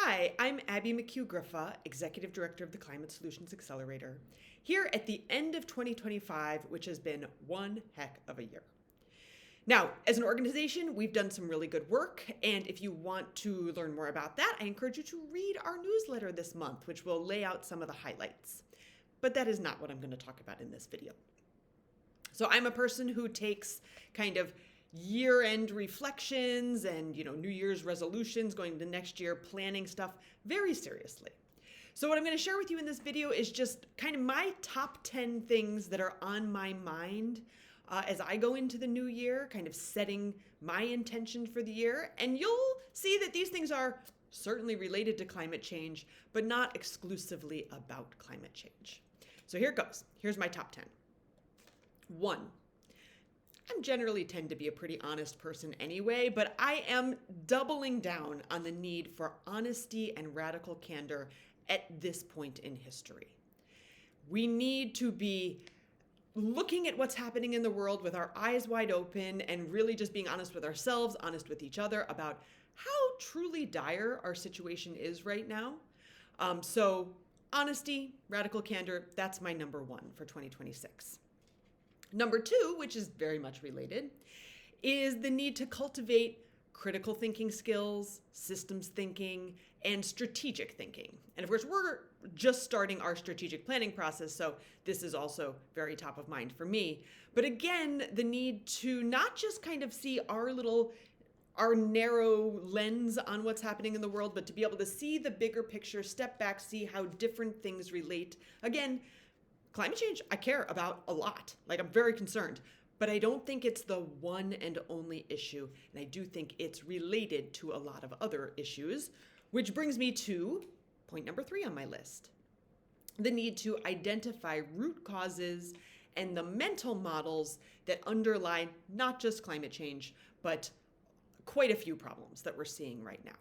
Hi, I'm Abby McHugh-Griffa, Executive Director of the Climate Solutions Accelerator, here at the end of 2025, which has been one heck of a year. Now, as an organization, we've done some really good work, and if you want to learn more about that, I encourage you to read our newsletter this month, which will lay out some of the highlights. But that is not what I'm going to talk about in this video. So I'm a person who takes kind of year-end reflections and, New Year's resolutions going into next year, planning stuff very seriously. So what I'm going to share with you in this video is just kind of my top 10 things that are on my mind as I go into the new year, kind of setting my intention for the year. And you'll see that these things are certainly related to climate change, but not exclusively about climate change. So here it goes. Here's my top 10. 1, I generally tend to be a pretty honest person anyway, but I am doubling down on the need for honesty and radical candor at this point in history. We need to be looking at what's happening in the world with our eyes wide open and really just being honest with ourselves, honest with each other about how truly dire our situation is right now. So honesty, radical candor, that's my number 1 for 2026. Number 2, which is very much related, is the need to cultivate critical thinking skills, systems thinking, and strategic thinking. And of course, we're just starting our strategic planning process, so this is also very top of mind for me. But again, the need to not just kind of see our narrow lens on what's happening in the world, but to be able to see the bigger picture, step back, see how different things relate. Again, climate change, I care about a lot. I'm very concerned, but I don't think it's the one and only issue. And I do think it's related to a lot of other issues, which brings me to point number 3 on my list. The need to identify root causes and the mental models that underlie not just climate change, but quite a few problems that we're seeing right now.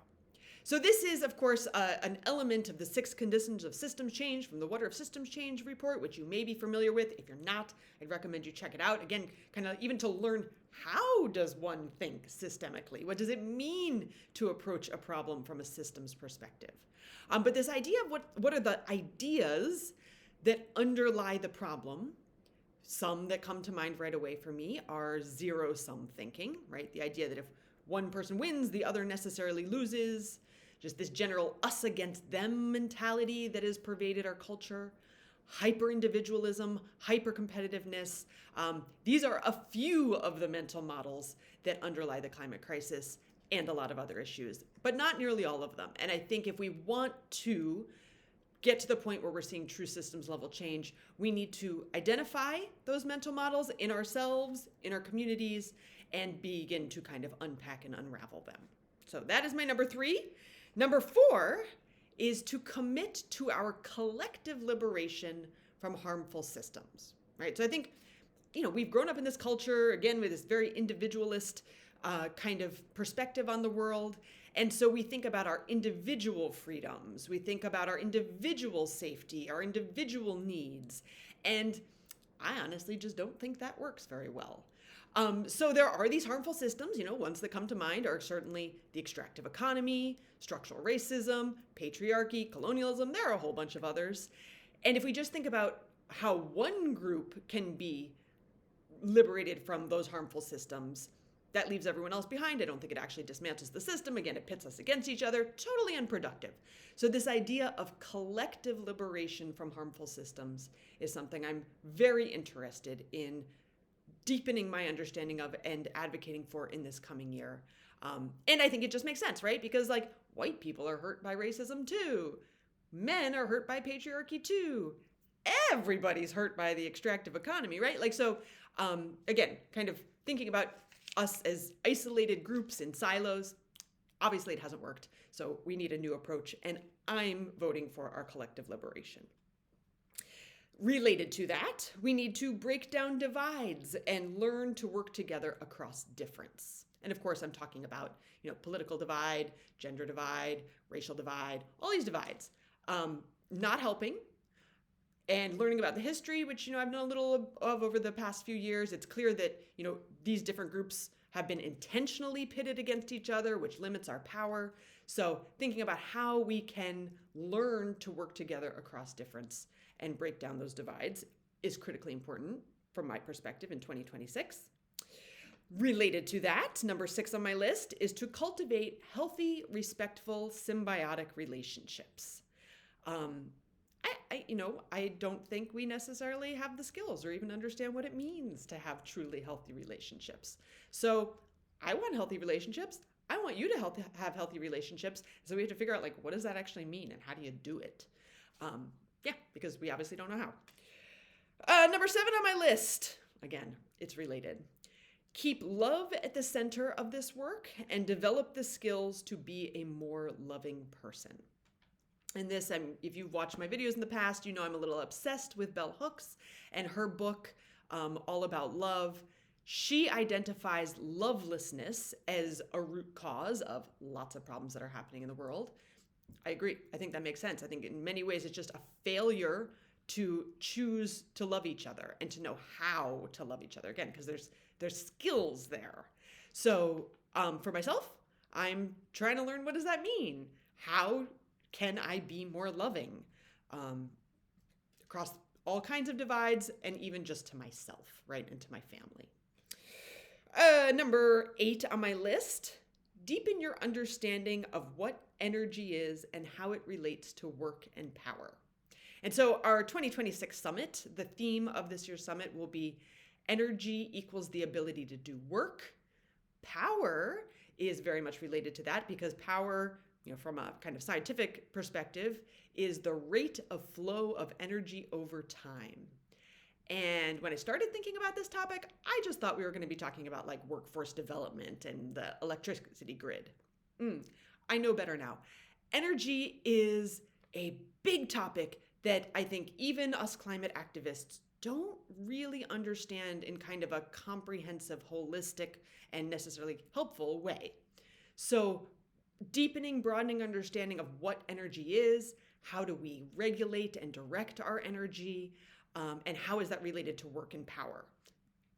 So this is, of course, an element of the 6 conditions of systems change from the What Are Systems Change report, which you may be familiar with. If you're not, I'd recommend you check it out. Again, kind of even to learn, how does one think systemically? What does it mean to approach a problem from a systems perspective? But this idea of what are the ideas that underlie the problem? Some that come to mind right away for me are zero-sum thinking, right? The idea that if one person wins, the other necessarily loses. Just this general us against them mentality that has pervaded our culture. Hyper-individualism, hyper-competitiveness. These are a few of the mental models that underlie the climate crisis and a lot of other issues, but not nearly all of them. And I think if we want to get to the point where we're seeing true systems level change, we need to identify those mental models in ourselves, in our communities, and begin to kind of unpack and unravel them. So that is my number 3. Number 4 is to commit to our collective liberation from harmful systems, right? So I think, we've grown up in this culture, again, with this very individualist kind of perspective on the world. And so we think about our individual freedoms. We think about our individual safety, our individual needs. And I honestly just don't think that works very well. So there are these harmful systems, ones that come to mind are certainly the extractive economy, structural racism, patriarchy, colonialism. There are a whole bunch of others. And if we just think about how one group can be liberated from those harmful systems, that leaves everyone else behind. I don't think it actually dismantles the system. Again, it pits us against each other. Totally unproductive. So this idea of collective liberation from harmful systems is something I'm very interested in deepening my understanding of and advocating for in this coming year. And I think it just makes sense, right? Because white people are hurt by racism too. Men are hurt by patriarchy too. Everybody's hurt by the extractive economy, right? Again, kind of thinking about us as isolated groups in silos. Obviously it hasn't worked. So we need a new approach, and I'm voting for our collective liberation. Related to that, we need to break down divides and learn to work together across difference. And of course, I'm talking about, political divide, gender divide, racial divide, all these divides. Not helping. And learning about the history, which, I've known a little of over the past few years, it's clear that, these different groups have been intentionally pitted against each other, which limits our power. So thinking about how we can learn to work together across difference and break down those divides is critically important from my perspective in 2026. Related to that, number 6 on my list is to cultivate healthy, respectful, symbiotic relationships. I don't think we necessarily have the skills or even understand what it means to have truly healthy relationships. So I want healthy relationships. I want you to have healthy relationships. So we have to figure out, like, what does that actually mean and how do you do it? Because we obviously don't know how. Number 7 on my list, again, it's related. Keep love at the center of this work and develop the skills to be a more loving person. And this, if you've watched my videos in the past, you know I'm a little obsessed with Bell Hooks and her book, All About Love. She identifies lovelessness as a root cause of lots of problems that are happening in the world. I agree. I think that makes sense. I think in many ways it's just a failure to choose to love each other and to know how to love each other. Again, because there's skills there. So for myself, I'm trying to learn, what does that mean? How can I be more loving across all kinds of divides and even just to myself, right? And to my family. Number 8 on my list, deepen your understanding of what energy is and how it relates to work and power. And so our 2026 summit, the theme of this year's summit will be energy equals the ability to do work. Power is very much related to that because power, from a kind of scientific perspective, is the rate of flow of energy over time. And when I started thinking about this topic, I just thought we were going to be talking about like workforce development and the electricity grid. I know better now. Energy is a big topic that I think even us climate activists don't really understand in kind of a comprehensive, holistic, and necessarily helpful way. So deepening, broadening understanding of what energy is, how do we regulate and direct our energy, and how is that related to work and power?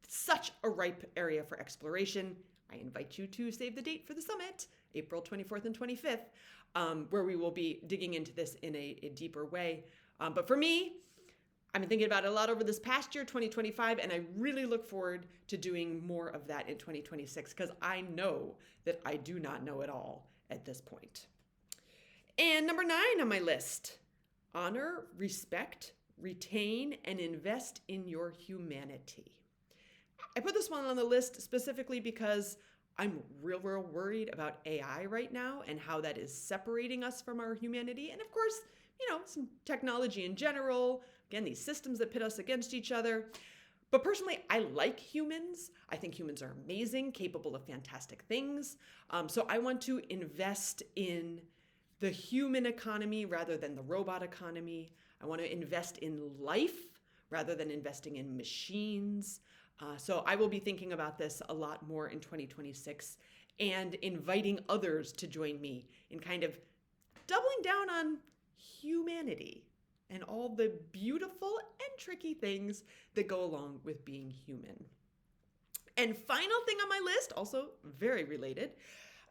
Such a ripe area for exploration. I invite you to save the date for the summit, April 24th and 25th, where we will be digging into this in a deeper way. But for me, I've been thinking about it a lot over this past year, 2025, and I really look forward to doing more of that in 2026 because I know that I do not know it all at this point. And number 9 on my list, honor, respect, retain, and invest in your humanity. I put this one on the list specifically because I'm real worried about AI right now and how that is separating us from our humanity. And of course, some technology in general, again, these systems that pit us against each other. But personally, I like humans. I think humans are amazing, capable of fantastic things. So I want to invest in the human economy rather than the robot economy. I want to invest in life rather than investing in machines. So I will be thinking about this a lot more in 2026 and inviting others to join me in kind of doubling down on humanity and all the beautiful and tricky things that go along with being human. And final thing on my list, also very related,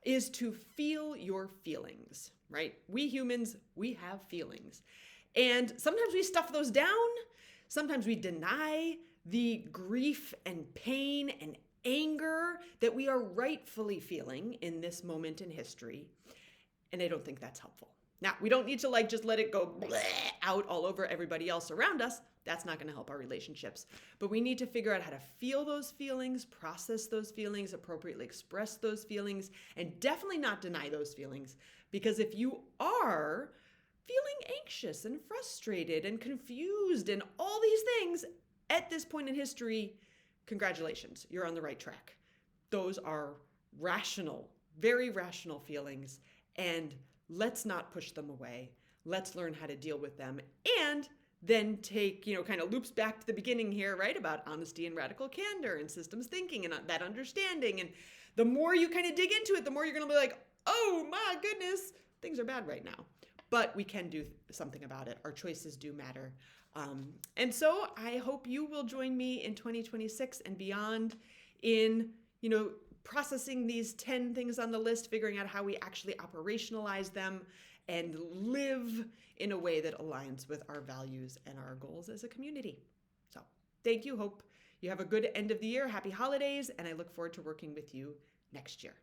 is to feel your feelings, right? We humans, we have feelings. And sometimes we stuff those down. Sometimes we deny the grief and pain and anger that we are rightfully feeling in this moment in history. And I don't think that's helpful. Now, we don't need to just let it go out all over everybody else around us. That's not going to help our relationships. But we need to figure out how to feel those feelings, process those feelings, appropriately express those feelings, and definitely not deny those feelings. Because if you are feeling anxious and frustrated and confused and all these things at this point in history, congratulations, you're on the right track. Those are rational, very rational feelings, and let's not push them away. Let's learn how to deal with them and then take, kind of loops back to the beginning here, right? About honesty and radical candor and systems thinking and that understanding. And the more you kind of dig into it, the more you're going to be like, oh my goodness, things are bad right now. But we can do something about it. Our choices do matter. And so I hope you will join me in 2026 and beyond in, processing these 10 things on the list, figuring out how we actually operationalize them and live in a way that aligns with our values and our goals as a community. So thank you. Hope you have a good end of the year. Happy holidays. And I look forward to working with you next year.